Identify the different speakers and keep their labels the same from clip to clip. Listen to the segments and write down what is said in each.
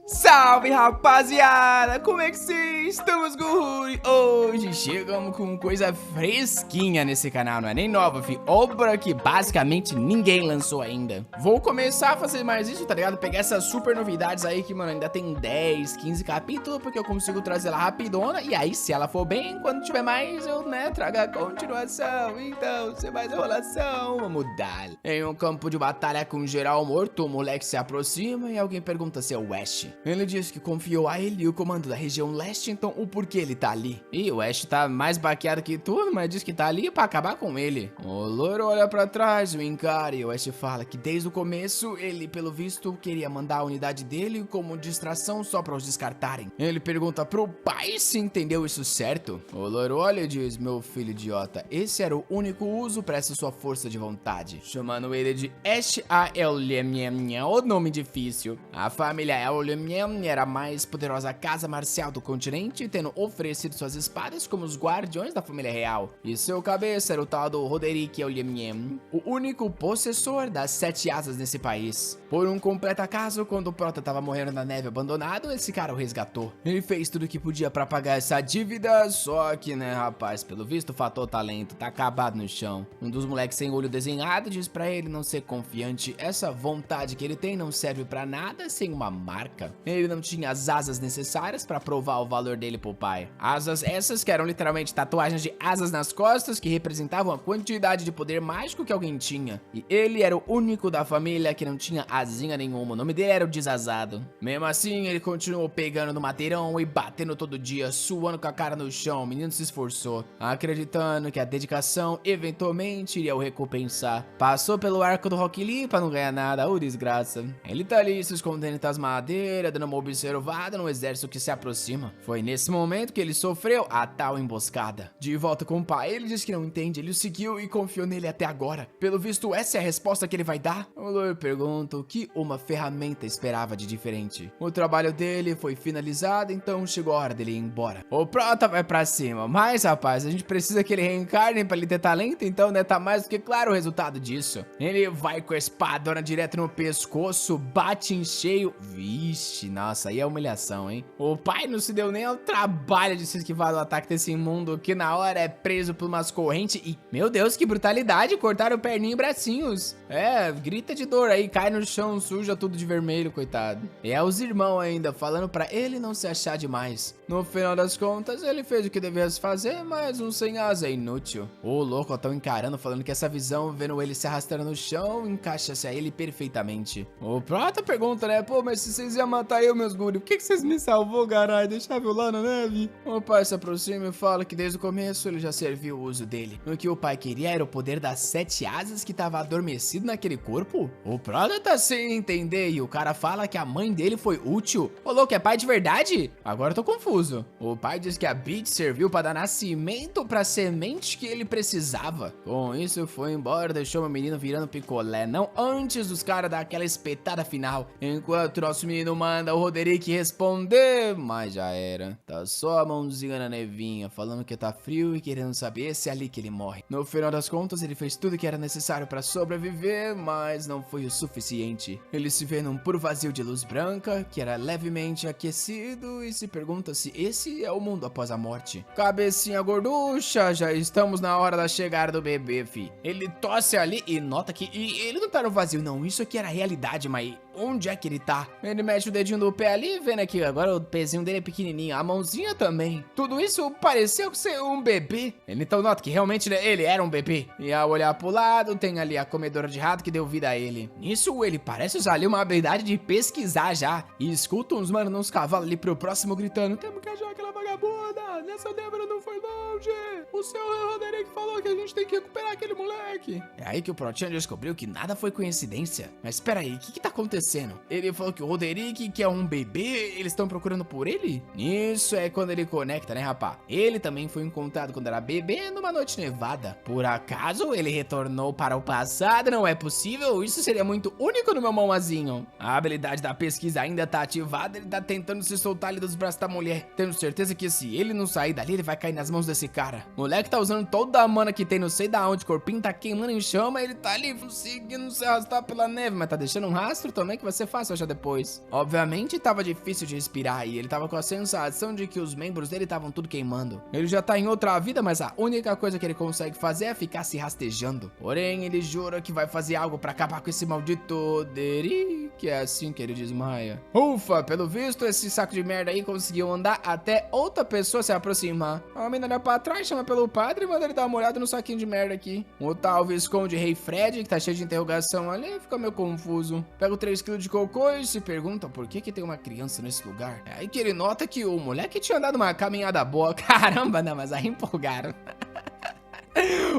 Speaker 1: Salve, rapaziada! Como é que vocês? Estamos com o Rui. Hoje chegamos com coisa fresquinha nesse canal, não é nem nova, fi. Obra que basicamente ninguém lançou ainda. Vou começar a fazer mais isso, tá ligado? Pegar essas super novidades aí que, mano, ainda tem 10, 15 capítulos, porque eu consigo trazer ela rapidona. E aí, se ela for bem, quando tiver mais, eu, trago a continuação. Então, sem mais enrolação, vamos dar. Em um campo de batalha com geral morto, o moleque se aproxima e alguém pergunta se é o Ash. Ele diz que confiou a ele o comando da região leste, então o porquê ele tá ali. E o Ash tá mais baqueado que tudo, mas diz que tá ali pra acabar com ele. O loiro olha pra trás, o encara e o Ash fala que desde o começo ele, pelo visto, queria mandar a unidade dele como distração só pra os descartarem. Ele pergunta pro pai se entendeu isso certo. O loiro olha e diz: meu filho idiota, esse era o único uso pra essa sua força de vontade. Chamando ele de Ash A-L-M-M, o nome difícil. A família A-L-M-M era a mais poderosa casa marcial do continente, tendo oferecido suas espadas como os guardiões da família real. E seu cabeça era o tal do Roderick Olhemiem, o único possessor das 7 asas nesse país. Por um completo acaso, quando o Prota tava morrendo na neve abandonado, esse cara o resgatou. Ele fez tudo o que podia pra pagar essa dívida, só que, rapaz, pelo visto, o fator talento tá acabado no chão. Um dos moleques sem olho desenhado diz pra ele não ser confiante. Essa vontade que ele tem não serve pra nada sem uma marca. Ele não tinha as asas necessárias pra provar o valor dele pro pai. Asas essas que eram literalmente tatuagens de asas nas costas que representavam a quantidade de poder mágico que alguém tinha. E ele era o único da família que não tinha asinha nenhuma. O nome dele era o Desazado. Mesmo assim, ele continuou pegando no madeirão e batendo todo dia, suando com a cara no chão. O menino se esforçou, acreditando que a dedicação eventualmente iria o recompensar. Passou pelo arco do Rock Lee pra não ganhar nada, ô desgraça. Ele tá ali se escondendo entre as madeiras, dando uma observada no exército que se aproxima. Foi nesse momento que ele sofreu a tal emboscada. De volta com o pai, ele diz que não entende, ele o seguiu e confiou nele até agora. Pelo visto, essa é a resposta que ele vai dar? O loiro pergunta o que uma ferramenta esperava de diferente. O trabalho dele foi finalizado, então chegou a hora dele ir embora. O Prota vai pra cima, mas rapaz, a gente precisa que ele reencarne pra ele ter talento, então tá mais do que claro o resultado disso. Ele vai com a espadona direto no pescoço, bate em cheio. Vixe, nossa, aí é humilhação, hein? O pai não se deu nem ao trabalho de se esquivar do ataque desse imundo, que na hora é preso por umas correntes e... meu Deus, que brutalidade! Cortaram perninha e bracinhos. É, grita de dor aí, cai no chão, suja tudo de vermelho, coitado. E é os irmãos ainda, falando pra ele não se achar demais. No final das contas, ele fez o que devia fazer, mas um sem asa é inútil. O louco tão encarando, falando que essa visão, vendo ele se arrastando no chão, encaixa-se a ele perfeitamente. O Prota pergunta, pô, mas se vocês iam matar eu, meus guri, por que vocês me salvou, garai? Deixava eu lá na neve? O pai se aproxima e fala que desde o começo ele já serviu o uso dele. O que o pai queria era o poder das 7 asas que tava adormecido naquele corpo. O Prota tá sem entender e o cara fala que a mãe dele foi útil. Ô louco, é pai de verdade? Agora eu tô confuso. O pai diz que a Beat serviu pra dar nascimento pra semente que ele precisava. Com isso foi embora, deixou o menino virando picolé, não antes dos caras dar aquela espetada final. Enquanto o nosso menino manda o Roderick responder, mas já era. Tá só a mãozinha na nevinha, falando que tá frio e querendo saber se é ali que ele morre. No final das contas, ele fez tudo que era necessário pra sobreviver, mas não foi o suficiente. Ele se vê num puro vazio de luz branca, que era levemente aquecido, e se pergunta se esse é o mundo após a morte. Cabecinha gorducha, já estamos na hora da chegada do bebê, fi. Ele tosse ali e nota que ele não tá no vazio, não. Isso aqui era realidade, mas onde é que ele tá? Ele mexe o dedinho do pé ali, vendo aqui, agora o pezinho dele é pequenininho, a mãozinha também. Tudo isso pareceu ser um bebê. Ele então nota que realmente ele era um bebê. E ao olhar pro lado, tem ali a comedora de rato que deu vida a ele. Nisso, ele parece usar ali uma habilidade de pesquisar já. E escuta uns mano nos cavalos ali pro próximo gritando: temos que achar aquela vagabunda, nessa Débora não foi longe. O seu Roderick falou que a gente tem que recuperar aquele moleque. É aí que o Protinha descobriu que nada foi coincidência. Mas espera aí, o que tá acontecendo? Ele falou que o Roderick, que é um bebê, eles estão procurando por ele? Isso é quando ele conecta, rapá? Ele também foi encontrado quando era bebê numa noite nevada. Por acaso ele retornou para o passado? Não é possível? Isso seria muito único no meu mãozinho. A habilidade da pesquisa ainda tá ativada, ele tá tentando se soltar ali dos braços da mulher. Tenho certeza que se ele ele não sair dali, ele vai cair nas mãos desse cara. O moleque tá usando toda a mana que tem, não sei da onde, o corpinho tá queimando em chama, ele tá ali conseguindo se arrastar pela neve, mas tá deixando um rastro também que vai ser fácil achar depois. Obviamente tava difícil de respirar e ele tava com a sensação de que os membros dele estavam tudo queimando. Ele já tá em outra vida, mas a única coisa que ele consegue fazer é ficar se rastejando. Porém, ele jura que vai fazer algo pra acabar com esse maldito Deri, que é assim que ele desmaia. Ufa, pelo visto, esse saco de merda aí conseguiu andar até outra pessoa se aproximar. A menina olha pra trás, chama pelo padre e manda ele dar uma olhada no saquinho de merda aqui. O tal Visconde Rei Fred, que tá cheio de interrogação ali, fica meio confuso. Pega o 3 kg de cocô e se pergunta por que tem uma criança nesse lugar. É aí que ele nota que o moleque tinha dado uma caminhada boa. Caramba, não, mas aí empolgaram.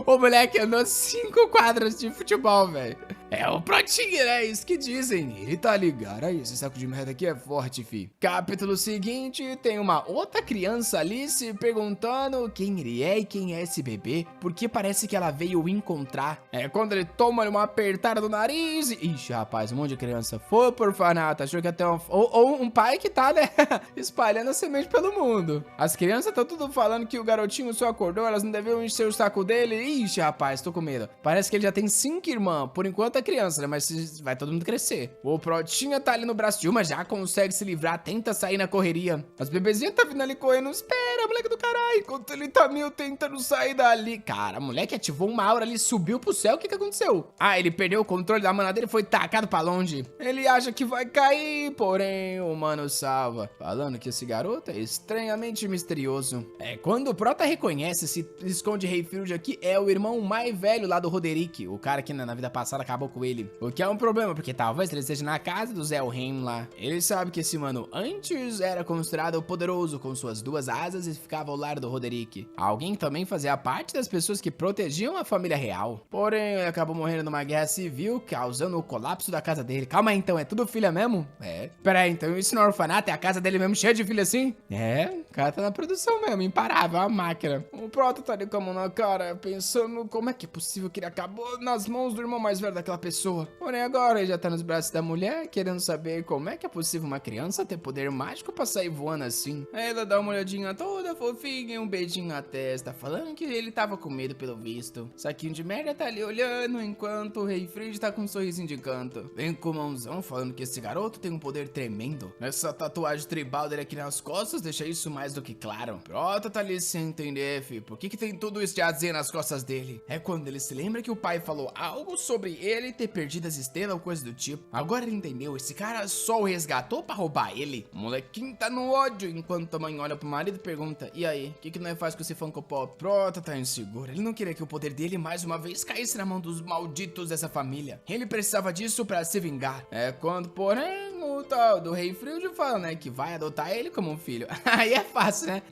Speaker 1: O moleque andou 5 quadras de futebol, velho. É o Protinha, né? Isso que dizem. Ele tá ligado. Aí, esse saco de merda aqui é forte, fi. Capítulo seguinte, tem uma outra criança ali se perguntando quem ele é e quem é esse bebê, porque parece que ela veio encontrar. É quando ele toma uma apertada do nariz e... Ixi, rapaz, um monte de criança foi por orfanato. Achou que até ou um pai que tá, né? Espalhando a semente pelo mundo. As crianças estão tudo falando que o garotinho só acordou, elas não deviam encher o saco dele. Ixi, rapaz, tô com medo. Parece que ele já tem 5 irmãs. Por enquanto criança, né? Mas vai todo mundo crescer. O Protinha tá ali no braço de uma, já consegue se livrar, tenta sair na correria. As bebezinhas tá vindo ali correndo. Espera, moleque do caralho. Enquanto ele tá meio tentando sair dali. Cara, o moleque ativou uma aura ali, subiu pro céu. O que aconteceu? Ah, ele perdeu o controle da mana dele e foi tacado pra longe. Ele acha que vai cair, porém o mano salva. Falando que esse garoto é estranhamente misterioso. É, quando o Prota reconhece esse Visconde Rei Field aqui, é o irmão mais velho lá do Roderick. O cara que na vida passada acabou com ele. O que é um problema, porque talvez ele esteja na casa do Zelheim lá. Ele sabe que esse mano antes era considerado poderoso com suas 2 asas e ficava ao lado do Roderick. Alguém também fazia parte das pessoas que protegiam a família real. Porém, ele acabou morrendo numa guerra civil, causando o colapso da casa dele. Calma aí, então, é tudo filha mesmo? É. Pera aí, então isso no orfanato é a casa dele mesmo cheia de filha assim? É, o cara tá na produção mesmo, imparável, uma máquina. O Prota tá ali com a mão na cara, pensando como é que é possível que ele acabou nas mãos do irmão mais velho daquela pessoa. Porém, agora ele já tá nos braços da mulher, querendo saber como é que é possível uma criança ter poder mágico pra sair voando assim. Aí ela dá uma olhadinha toda fofinha e um beijinho na testa, falando que ele tava com medo pelo visto. Saquinho de merda tá ali olhando, enquanto o Rei Frid tá com um sorrisinho de canto. Vem com mãozão falando que esse garoto tem um poder tremendo. Essa tatuagem tribal dele aqui nas costas deixa isso mais do que claro. Prota tá ali sem entender, fi. Por que tem tudo isso de azeite nas costas dele? É quando ele se lembra que o pai falou algo sobre ele ter perdido as estrelas ou coisa do tipo. Agora ele entendeu, esse cara só o resgatou pra roubar ele. O molequinho tá no ódio, enquanto a mãe olha pro marido e pergunta: e aí, o que nós faz com esse Funko Pop? Prota tá inseguro, ele não queria que o poder dele mais uma vez caísse na mão dos malditos dessa família. Ele precisava disso pra se vingar. É quando, porém, o tal do Rei Field fala, né, que vai adotar ele como um filho. Aí é fácil, né?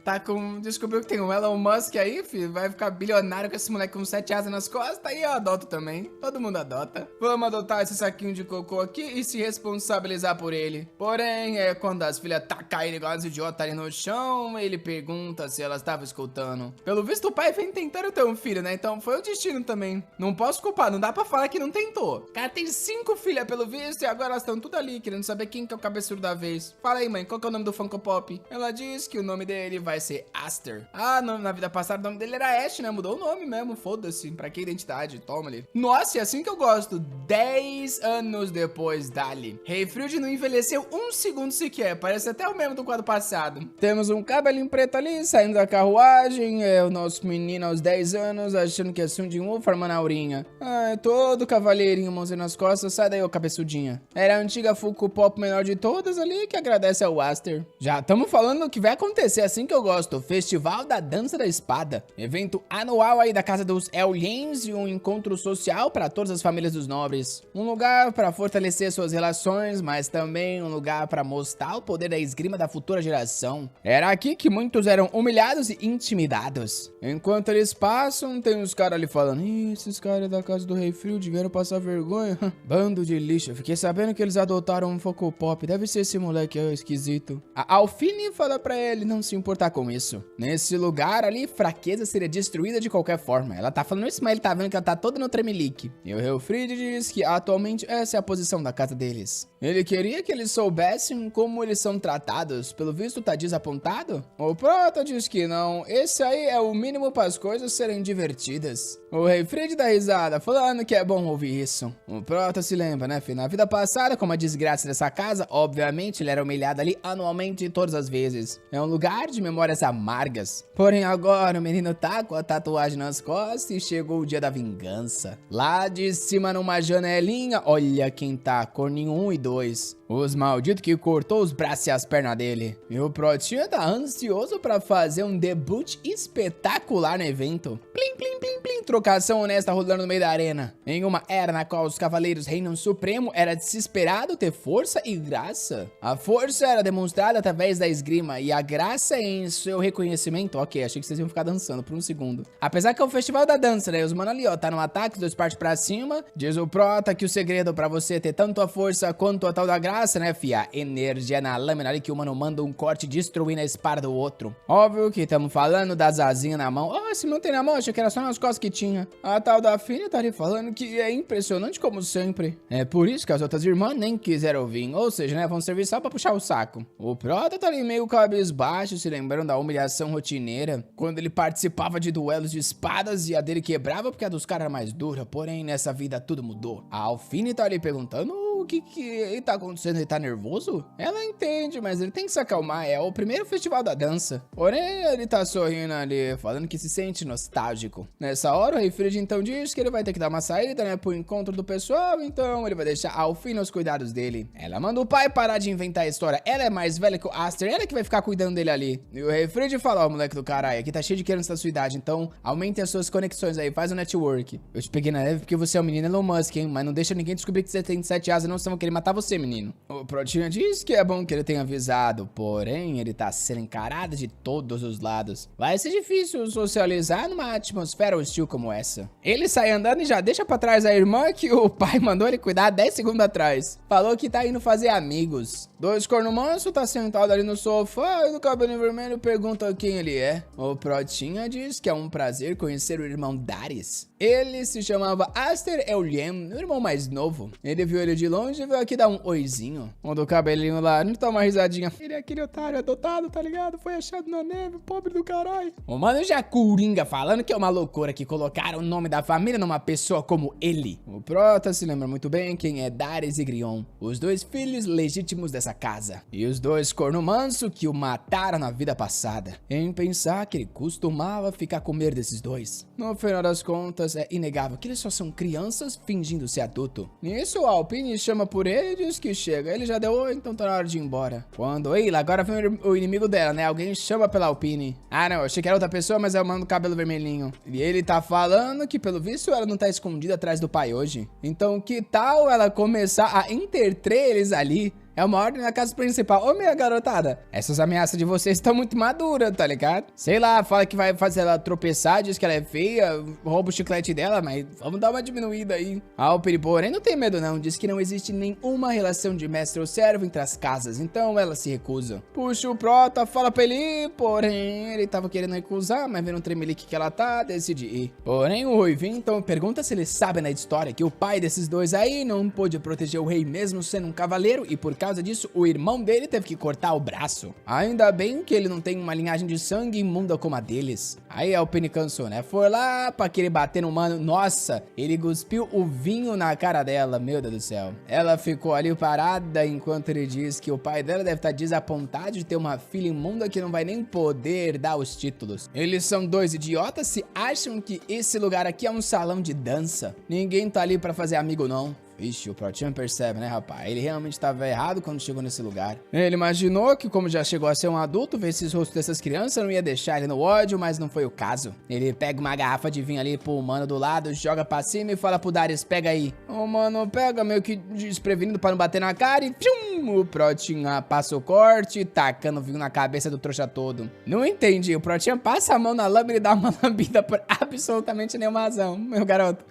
Speaker 1: Descobriu que tem o Elon Musk aí, filho, vai ficar bilionário com esse moleque com 7 asas nas costas, aí eu adoto também. Todo mundo adota. Vamos adotar esse saquinho de cocô aqui e se responsabilizar por ele. Porém, é quando as filhas tacam ele igual as idiotas ali no chão, ele pergunta se elas estavam escutando. Pelo visto, o pai vem tentando ter um filho, né? Então foi o destino também. Não posso culpar, não dá pra falar que não tentou. O cara tem 5 filhas pelo visto e agora elas estão tudo ali, querendo saber quem que é o cabeçudo da vez. Fala aí, mãe, qual que é o nome do Funko Pop? Ela diz que o nome dele vai ser Aster. Ah, na vida passada o nome dele era Ash, né? Mudou o nome mesmo, foda-se. Pra que identidade? Toma ali. Nossa, é assim que eu gosto. 10 anos depois dali. Rei Field não envelheceu 1 segundo sequer. Parece até o mesmo do quadro passado. Temos um cabelinho preto ali, saindo da carruagem. É o nosso menino aos 10 anos, achando que é Sun Jin-woo formando a aurinha. Ah, todo cavalheirinho, mãozinha nas costas. Sai daí, ô cabeçudinha. Era a antiga Funko Pop menor de todas ali, que agradece ao Aster. Já estamos falando do que vai acontecer, assim que eu gosto. Festival da Dança da Espada. Evento anual aí da casa dos Elheims e um encontro social para todas as famílias dos nobres. Um lugar para fortalecer suas relações, mas também um lugar para mostrar o poder da esgrima da futura geração. Era aqui que muitos eram humilhados e intimidados. Enquanto eles passam, tem uns caras ali falando: ih, esses caras da casa do Rei Field vieram passar vergonha. Bando de lixo. Eu fiquei sabendo que eles adotaram um Funko Pop. Deve ser esse moleque aí, esquisito. A Alphine fala pra ele não se importar com isso. Nesse lugar ali, fraqueza seria destruída de qualquer forma. Ela tá falando isso, mas ele tá vendo que ela tá toda no tremelique. E o Helfrid diz que atualmente essa é a posição da casa deles. Ele queria que eles soubessem como eles são tratados. Pelo visto, tá desapontado? O Prota diz que não. Esse aí é o mínimo para as coisas serem divertidas. O Helfrid dá risada, falando que é bom ouvir isso. O Prota se lembra, né, filho? Na vida passada, como a desgraça dessa casa, obviamente ele era humilhado ali anualmente todas as vezes. É um lugar de memórias amargas. Porém agora o menino tá com a tatuagem nas costas e chegou o dia da vingança. Lá de cima numa janelinha, olha quem tá, corninho 1 e 2. Os malditos que cortou os braços e as pernas dele. E o Protinha tá ansioso pra fazer um debut espetacular no evento. Plim, plim, plim, plim. Trocação honesta rolando no meio da arena. Em uma era na qual os cavaleiros reinam supremo, era desesperado ter força e graça. A força era demonstrada através da esgrima e a graça em seu reconhecimento. Ok, achei que vocês iam ficar dançando por um segundo. Apesar que é o festival da dança, né? Os mano ali, ó, tá no ataque, os dois partem pra cima. Diz o Prota que o segredo pra você ter tanto a força quanto a tal da graça, né, fia? Energia na lâmina ali que o mano manda um corte destruindo a espada do outro. Óbvio que estamos falando das asinhas na mão. Oh, se não tem na mão, achei que era só nas costas que tinha. A tal da filha tá ali falando que é impressionante como sempre. É por isso que as outras irmãs nem quiseram vir. Ou seja, né, vão servir só pra puxar o saco. O Prota tá ali meio cabisbaixo, se lembrando da humilhação rotineira. Quando ele participava de duelos de espadas e a dele quebrava porque a dos caras era mais dura. Porém, nessa vida tudo mudou. A Alphine tá ali perguntando o que tá acontecendo, ele tá nervoso? Ela entende, mas ele tem que se acalmar, é o primeiro festival da dança. Porém, ele tá sorrindo ali, falando que se sente nostálgico. Nessa hora, o Helfrid então diz que ele vai ter que dar uma saída, né, pro encontro do pessoal, então ele vai deixar a Alphine aos cuidados dele. Ela manda o pai parar de inventar a história, ela é mais velha que o Aster, ela é que vai ficar cuidando dele ali. E o Helfrid fala, ó, moleque do caralho, aqui tá cheio de crianças da sua idade, então aumente as suas conexões aí, faz o network. Eu te peguei na leve porque você é o menino Elon Musk, hein, mas não deixa ninguém descobrir que você tem 7 asas, não, senão vão querer matar você, menino. O Protinha diz que é bom que ele tenha avisado, porém ele tá sendo encarado de todos os lados. Vai ser difícil socializar numa atmosfera hostil como essa. Ele sai andando e já deixa pra trás a irmã que o pai mandou ele cuidar 10 segundos atrás. Falou que tá indo fazer amigos. Dois corno manso tá sentado ali no sofá e do cabelo vermelho pergunta quem ele é. O Protinha diz que é um prazer conhecer o irmão Darius. Ele se chamava Aster Elien, o irmão mais novo. Ele viu ele de longe e veio aqui dar um oizinho. O do cabelinho lá, não toma uma risadinha. Ele é aquele otário adotado, tá ligado? Foi achado na neve, pobre do caralho. O mano já coringa falando que é uma loucura que colocaram o nome da família numa pessoa como ele. O Prota se lembra muito bem quem é Darius e Grion, os dois filhos legítimos dessa casa. E os dois corno manso que o mataram na vida passada. Em pensar que ele costumava ficar com medo desses dois. No final das contas, é inegável que eles só são crianças fingindo ser adulto. Nisso, a Alphine chama por ele e diz que chega. Ele já deu oi, então tá na hora de ir embora. Quando ele, agora vem o inimigo dela, né? Alguém chama pela Alphine. Ah, não, eu achei que era outra pessoa, mas é o mano do cabelo vermelhinho. E ele tá falando que, pelo visto, ela não tá escondida atrás do pai hoje. Então, que tal ela começar a interter eles ali? É uma ordem na casa principal. Ô, minha garotada, essas ameaças de vocês estão muito maduras, tá ligado? Sei lá, fala que vai fazer ela tropeçar, diz que ela é feia, rouba o chiclete dela, mas vamos dar uma diminuída aí. A Alphine, porém, não tem medo não, diz que não existe nenhuma relação de mestre ou servo entre as casas, então ela se recusa. Puxa o Prota, fala pra ele ir, porém, ele tava querendo recusar, mas vendo um tremelique que ela tá, decide ir. Porém, o Ruivinho, então, pergunta se ele sabe na história que o pai desses dois aí não pôde proteger o rei mesmo sendo um cavaleiro e por causa disso, o irmão dele teve que cortar o braço. Ainda bem que ele não tem uma linhagem de sangue imunda como a deles. Aí a Alphine cansou, né? Foi lá pra querer bater no mano. Nossa, ele cuspiu o vinho na cara dela. Meu Deus do céu. Ela ficou ali parada enquanto ele diz que o pai dela deve estar desapontado de ter uma filha imunda que não vai nem poder dar os títulos. Eles são dois idiotas se acham que esse lugar aqui é um salão de dança. Ninguém tá ali pra fazer amigo, não. Vixe, o Protinha percebe, né, rapaz? Ele realmente estava errado quando chegou nesse lugar. Ele imaginou que, como já chegou a ser um adulto, ver esses rostos dessas crianças não ia deixar ele no ódio, mas não foi o caso. Ele pega uma garrafa de vinho ali pro mano do lado, joga pra cima e fala pro Darius, pega aí. O mano pega meio que desprevenido pra não bater na cara e pshum, o Protinha passa o corte, tacando vinho na cabeça do trouxa todo. Não entendi, o Protinha passa a mão na lâmina e dá uma lambida por absolutamente nenhuma razão, meu garoto.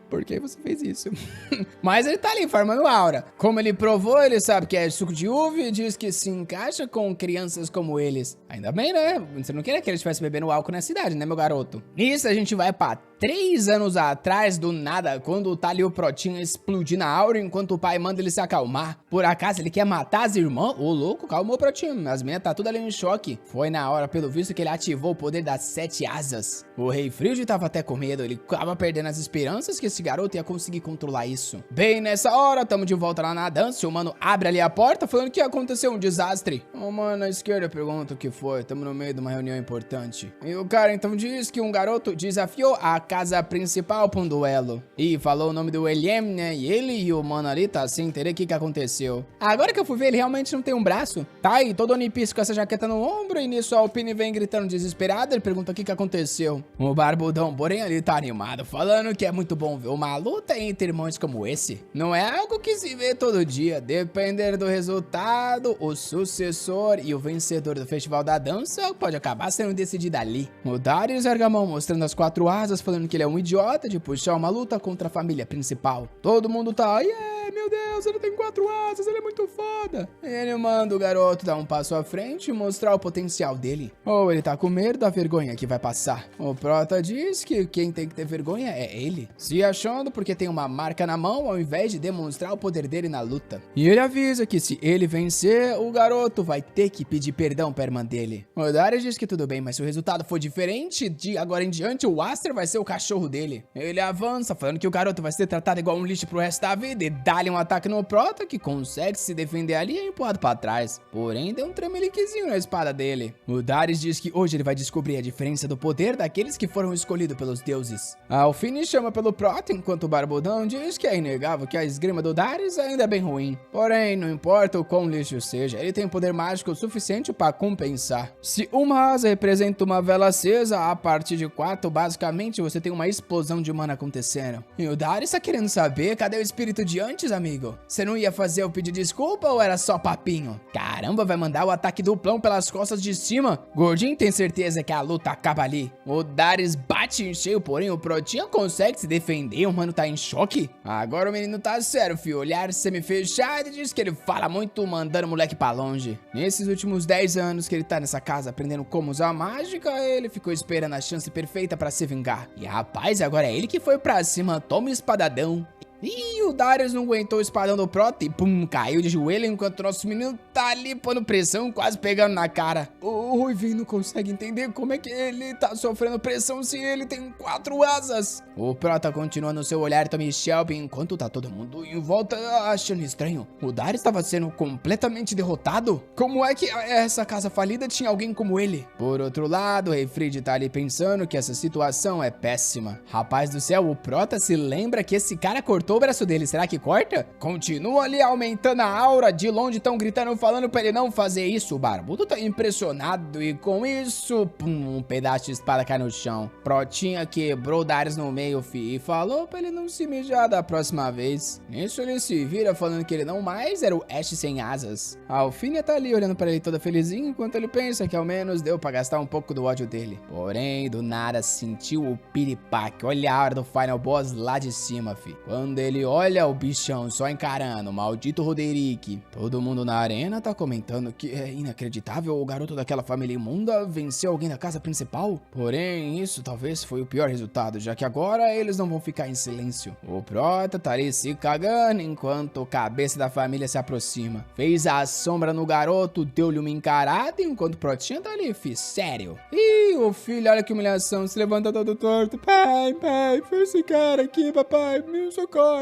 Speaker 1: Por que você fez isso? Mas ele tá ali farmando aura. Como ele provou, ele sabe que é suco de uva e diz que se encaixa com crianças como eles. Ainda bem, né? Você não queria que ele estivesse bebendo álcool na cidade, né, meu garoto? Nisso, a gente vai pra 3 anos atrás, do nada, quando tá ali o Protinho explodindo a aura, enquanto o pai manda ele se acalmar. Por acaso, ele quer matar as irmãs? Ô, louco, calmou o Protinho. As meninas tá tudo ali em choque. Foi na hora, pelo visto, que ele ativou o poder das 7 asas. O Rei Frígio tava até com medo. Ele tava perdendo as esperanças que esse garoto ia conseguir controlar isso. Bem nessa hora, tamo de volta lá na dança. O mano abre ali a porta, falando que aconteceu um desastre. O mano na esquerda pergunta o que foi. Tamo no meio de uma reunião importante. E o cara então diz que um garoto desafiou a casa principal pra um duelo. E falou o nome do William, né? E ele e o mano ali tá sem entender o que aconteceu. Agora que eu fui ver, ele realmente não tem um braço. Tá aí, todo One Piece com essa jaqueta no ombro. E nisso a Alpine vem gritando desesperado. Ele pergunta o que aconteceu. O Barbudão, porém, ali tá animado, falando que é muito bom ver uma luta entre irmãos como esse. Não é algo que se vê todo dia. Dependendo do resultado, o sucessor e o vencedor do Festival da Dança pode acabar sendo decidido ali. O Darius ergue a mão, mostrando as 4 asas, falando que ele é um idiota de puxar uma luta contra a família principal. Todo mundo tá, meu Deus, ele tem 4 asas, ele é muito foda. Ele manda o garoto dar um passo à frente e mostrar o potencial dele. Ou ele tá com medo da vergonha que vai passar. O Prota diz que quem tem que ter vergonha é ele, se achando porque tem uma marca na mão ao invés de demonstrar o poder dele na luta. E ele avisa que se ele vencer, o garoto vai ter que pedir perdão pra irmã dele. O Darius diz que tudo bem, mas se o resultado for diferente, de agora em diante o Aster vai ser o cachorro dele. Ele avança, falando que o garoto vai ser tratado igual um lixo pro resto da vida e dá-lhe um ataque no Prota, que consegue se defender ali e é empurrado pra trás. Porém, deu um tremeliquezinho na espada dele. O Darius diz que hoje ele vai descobrir a diferença do poder daqueles que foram escolhidos pelos deuses. A Alfine chama pelo Prota, enquanto o Barbudão diz que é inegável que a esgrima do Darius ainda é bem ruim. Porém, não importa o quão lixo seja, ele tem poder mágico o suficiente para compensar. Se uma asa representa uma vela acesa, a partir de 4, basicamente você tem uma explosão de mana acontecendo. E o Darius tá querendo saber, cadê o espírito de antes, amigo? Você não ia fazer eu pedir desculpa ou era só papinho? Caramba, vai mandar o ataque duplão pelas costas de cima? Gordinho tem certeza que a luta acaba ali. O Darius bate em cheio, porém o Protinho consegue se defender, o mano tá em choque. Agora o menino tá sério, filho. Olhar semi-fechado e diz que ele fala muito, mandando o moleque pra longe. Nesses últimos 10 anos que ele tá nessa casa aprendendo como usar a mágica, ele ficou esperando a chance perfeita pra se vingar. E rapaz, agora é ele que foi pra cima, toma o espadadão. E o Darius não aguentou o espadão do Prota e pum, caiu de joelho enquanto o nosso menino tá ali pondo pressão, quase pegando na cara. O Ruivinho não consegue entender como é que ele tá sofrendo pressão se ele tem 4 asas. O Prota continua no seu olhar Tommy Shelby enquanto tá todo mundo em volta achando estranho. O Darius estava sendo completamente derrotado? Como é que essa casa falida tinha alguém como ele? Por outro lado, o Rei Frígio tá ali pensando que essa situação é péssima. Rapaz do céu, o Prota se lembra que esse cara cortou o braço dele, será que corta? Continua ali aumentando a aura, de longe tão gritando, falando pra ele não fazer isso. O Barbudo tá impressionado e com isso, pum, um pedaço de espada cai no chão. Protinha quebrou o Darius no meio, fi, e falou pra ele não se mijar da próxima vez. Nisso ele se vira falando que ele não mais era o Ash sem asas. A Alfine tá ali olhando pra ele toda felizinha, enquanto ele pensa que ao menos deu pra gastar um pouco do ódio dele. Porém, do nada sentiu o piripaque. Olha a hora do Final Boss lá de cima, fi. Quando ele olha o bichão só encarando, o maldito Roderick. Todo mundo na arena tá comentando que é inacreditável o garoto daquela família imunda venceu alguém da casa principal. Porém, isso talvez foi o pior resultado, já que agora eles não vão ficar em silêncio. O Prota tá ali se cagando enquanto o cabeça da família se aproxima. Fez a sombra no garoto, deu-lhe uma encarada enquanto o Protinha tá ali, fi, sério. Ih, o filho, olha que humilhação, se levanta todo torto. Pai, foi esse cara aqui, papai, me socorre.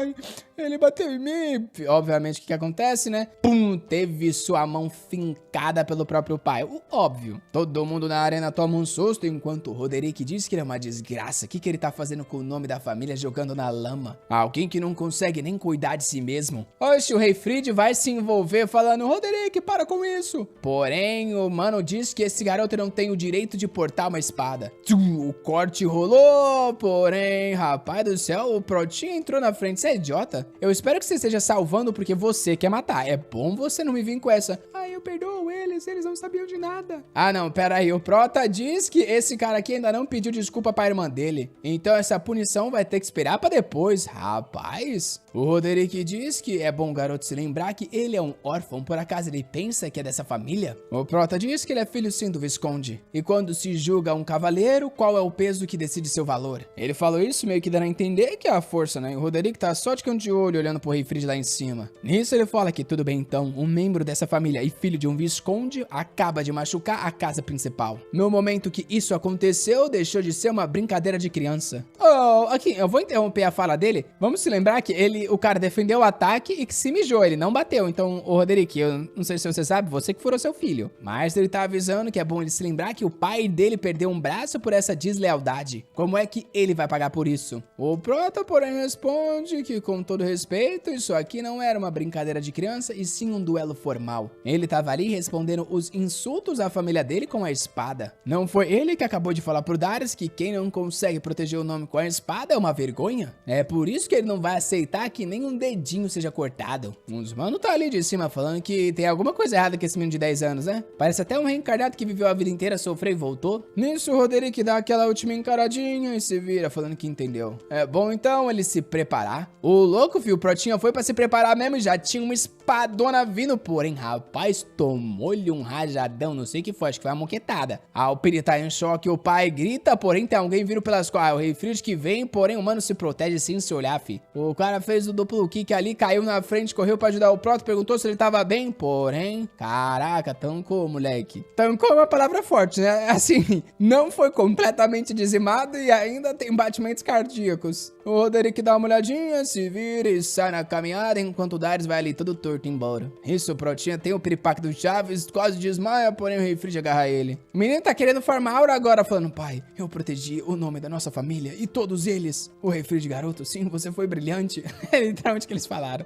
Speaker 1: Ele bateu em mim. Obviamente, o que acontece, né? Pum, teve sua mão fincada pelo próprio pai. O óbvio. Todo mundo na arena toma um susto, enquanto o Roderick diz que ele é uma desgraça. O que ele tá fazendo com o nome da família jogando na lama? Alguém que não consegue nem cuidar de si mesmo. Oxe, o Rei Frígio vai se envolver falando, Roderick, para com isso. Porém, o mano diz que esse garoto não tem o direito de portar uma espada. O corte rolou, porém, rapaz do céu, o Protinho entrou na frente. Você é idiota? Eu espero que você esteja salvando porque você quer matar. É bom você não me vir com essa. Ai, eu perdoo eles não sabiam de nada. Ah, não, pera aí, o Prota diz que esse cara aqui ainda não pediu desculpa pra irmã dele. Então essa punição vai ter que esperar pra depois. Rapaz, o Roderick diz que é bom o garoto se lembrar que ele é um órfão, por acaso ele pensa que é dessa família? O Prota diz que ele é filho sim do Visconde. E quando se julga um cavaleiro, qual é o peso que decide seu valor? Ele falou isso meio que dando a entender que é a força, né? E o Roderick tá só de canto de olho olhando pro Rei Frid lá em cima. Nisso ele fala que tudo bem então, um membro dessa família e filho de um Visconde acaba de machucar a casa principal. No momento que isso aconteceu, deixou de ser uma brincadeira de criança. Oh, aqui, eu vou interromper a fala dele. Vamos se lembrar que o cara defendeu o ataque e que se mijou, ele não bateu. Então, ô Roderick, eu não sei se você sabe, você que furou seu filho. Mas ele tá avisando que é bom ele se lembrar que o pai dele perdeu um braço por essa deslealdade. Como é que ele vai pagar por isso? O Prota, porém, responde que, com todo respeito, isso aqui não era uma brincadeira de criança e sim um duelo formal. Ele tava ali respondendo os insultos à família dele com a espada. Não foi ele que acabou de falar pro Darius que quem não consegue proteger o nome com a espada é uma vergonha? É por isso que ele não vai aceitar que nem um dedinho seja cortado. Uns mano tá ali de cima falando que tem alguma coisa errada com esse menino de 10 anos, né? Parece até um reencarnado que viveu a vida inteira, sofreu e voltou. Nisso, o Roderick dá aquela última encaradinha e se vira falando que entendeu. É bom então ele se preparar. O louco, filho, o Protinha foi pra se preparar mesmo e já tinha uma espadona vindo, porém, rapaz, tomou-lhe um rajadão, não sei o que foi, acho que foi uma moquetada. O Piri tá em choque, o pai grita, porém tem alguém vindo pelas costas. O Rei Frid que vem, porém o mano se protege sem se olhar, fi. O cara fez o duplo kick ali, caiu na frente, correu pra ajudar o Proto, perguntou se ele tava bem, porém, caraca, tancou, moleque. Tancou é uma palavra forte, né? Assim, não foi completamente dizimado e ainda tem batimentos cardíacos. O Roderick dá uma olhadinha, se vira e sai na caminhada, enquanto o Darius vai ali todo torto embora. Isso, o Protinha tem o piripaque do Chaves, quase desmaia, porém o Rei Frid agarra ele. O menino tá querendo farmar aura agora, falando, pai, eu protegi o nome da nossa família e todos eles. O Rei Frid, garoto, sim, você foi brilhante. É literalmente o que eles falaram.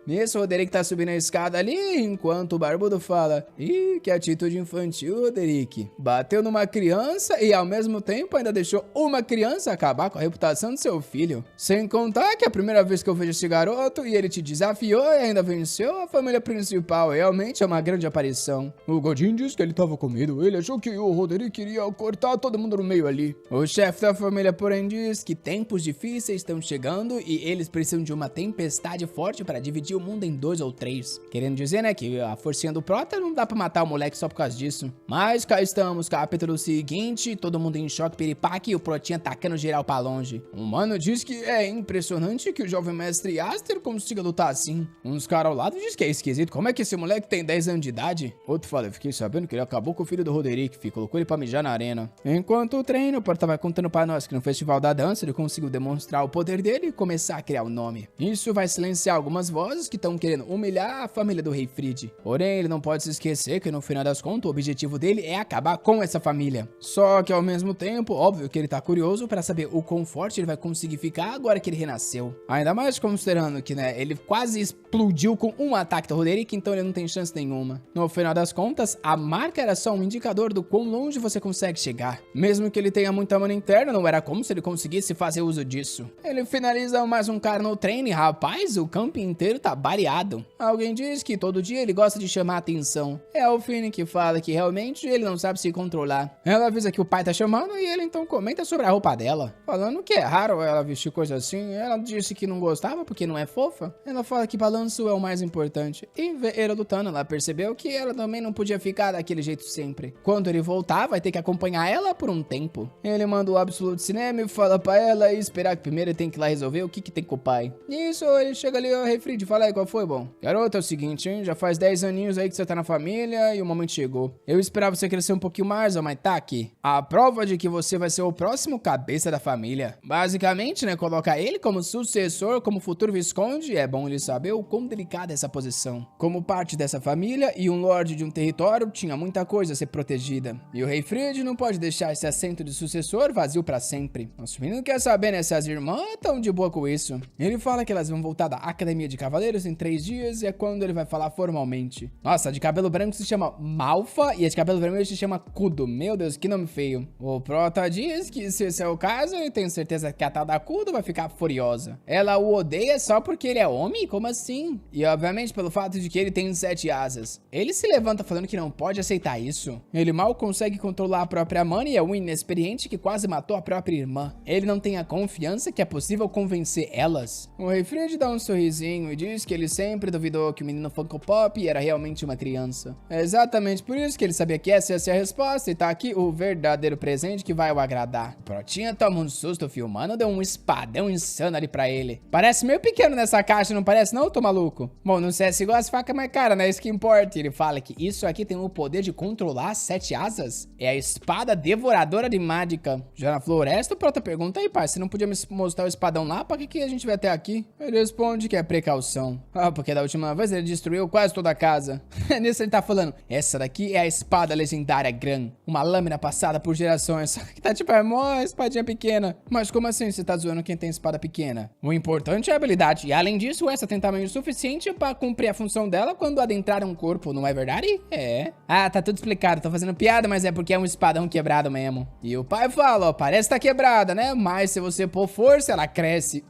Speaker 1: Nisso, o Roderick tá subindo a escada ali, enquanto o Barbudo fala, ih, que atitude infantil, Roderick. Bateu numa criança e ao mesmo tempo ainda deixou uma criança acabar com a reputação do seu filho. Sem contar que é a primeira vez que eu vejo esse garoto e ele te desafiou e ainda venceu a família principal. Realmente é uma grande aparição. O Godin disse que ele tava com medo. Ele achou que o Roderick queria cortar todo mundo no meio ali. O chefe da família, porém, diz que tempos difíceis estão chegando e eles precisam de uma tempestade forte para dividir o mundo em 2 ou 3. Querendo dizer, né, que a forcinha do Prota não dá pra matar o moleque só por causa disso. Mas cá estamos, capítulo seguinte, todo mundo em choque, piripaque e o Protinha tacando geral pra longe. O mano diz que é impressionante que o jovem mestre Aster consiga lutar assim. Uns caras ao lado diz que é esquisito. Como é que esse moleque tem 10 anos de idade? Outro fala, eu fiquei sabendo que ele acabou com o filho do Roderick, colocou ele pra mijar na arena. Enquanto o treino, o Prota vai contando pra nós que no Festival da Dança ele conseguiu demonstrar o poder dele e começar a criar o nome. Isso vai silenciar algumas vozes que estão querendo humilhar a família do Rei Frid. Porém, ele não pode se esquecer que no final das contas o objetivo dele é acabar com essa família. Só que ao mesmo tempo, óbvio que ele tá curioso pra saber o quão forte ele vai conseguir ficar agora que ele renasceu. Ainda mais considerando que, né, ele quase explodiu com um ataque do Roderick, então ele não tem chance nenhuma. No final das contas, a marca era só um indicador do quão longe você consegue chegar. Mesmo que ele tenha muita mana interna, não era como se ele conseguisse fazer uso disso. Ele finaliza mais um cara no treino e, rapaz, o campo inteiro tá bareado. Alguém diz que todo dia ele gosta de chamar a atenção. É o Finn que fala que realmente ele não sabe se controlar. Ela avisa que o pai tá chamando e ele então comenta sobre a roupa dela, falando que é raro ela vestir coisa assim. Ela disse que não gostava porque não é fofa. Ela fala que balanço é o mais importante. E ver ele lutando, ela percebeu que ela também não podia ficar daquele jeito sempre. Quando ele voltar, vai ter que acompanhar ela por um tempo. Ele manda o Absolute Cinema e fala pra ela esperar que primeiro ele tem que ir lá resolver o que tem com o pai. Nisso, ele chega ali, ó, Rei Frid, fala aí qual foi, bom. Garoto, é o seguinte, hein? Já faz 10 aninhos aí que você tá na família e o momento chegou. Eu esperava você crescer um pouquinho mais, ó, mas tá aqui. A prova de que você vai ser o próximo cabeça da família. Basicamente, né, coloca ele como sucessor, como futuro Visconde, é bom ele saber o quão delicada é essa posição. Como parte dessa família e um lorde de um território, tinha muita coisa a ser protegida. E o Rei Frid não pode deixar esse assento de sucessor vazio pra sempre. Nosso menino quer saber, né, se as irmãs estão de boa com isso. Ele fala que elas vão voltar da Academia de Cavaleiros cavaleiros em 3 dias e é quando ele vai falar formalmente. Nossa, a de cabelo branco se chama Malfa e a de cabelo vermelho se chama Kudo. Meu Deus, que nome feio. O Prota diz que se esse é o caso, eu tenho certeza que a tal da Kudo vai ficar furiosa. Ela o odeia só porque ele é homem? Como assim? E obviamente pelo fato de que ele tem 7 asas. Ele se levanta falando que não pode aceitar isso. Ele mal consegue controlar a própria mana e é um inexperiente que quase matou a própria irmã. Ele não tem a confiança que é possível convencer elas. O Rei Fred dá um sorrisinho e diz que ele sempre duvidou que o menino Funko Pop era realmente uma criança. É exatamente por isso que ele sabia que essa ia ser a resposta e tá aqui o verdadeiro presente que vai o agradar. Protinha toma um susto filmando, deu um espadão insano ali pra ele. Parece meio pequeno nessa caixa, não parece não, tô maluco? Bom, no CSGO as facas é mais cara, né? Isso que importa. Ele fala que isso aqui tem o poder de controlar 7 asas. É a espada devoradora de mágica. Já na floresta, o Prota pergunta aí, pai, você não podia me mostrar o espadão lá? Pra que a gente vai até aqui? Ele responde que é precaução. Ah, porque da última vez ele destruiu quase toda a casa. Nisso ele tá falando, essa daqui é a espada legendária Gran. Uma lâmina passada por gerações. Que tá tipo, é mó espadinha pequena. Mas como assim você tá zoando quem tem espada pequena? O importante é a habilidade. E além disso, essa tem tamanho suficiente pra cumprir a função dela quando adentrar um corpo, não é verdade? É. Ah, tá tudo explicado. Tô fazendo piada, mas é porque é um espadão quebrado mesmo. E o pai fala, ó, parece que tá quebrada, né? Mas se você pôr força, ela cresce.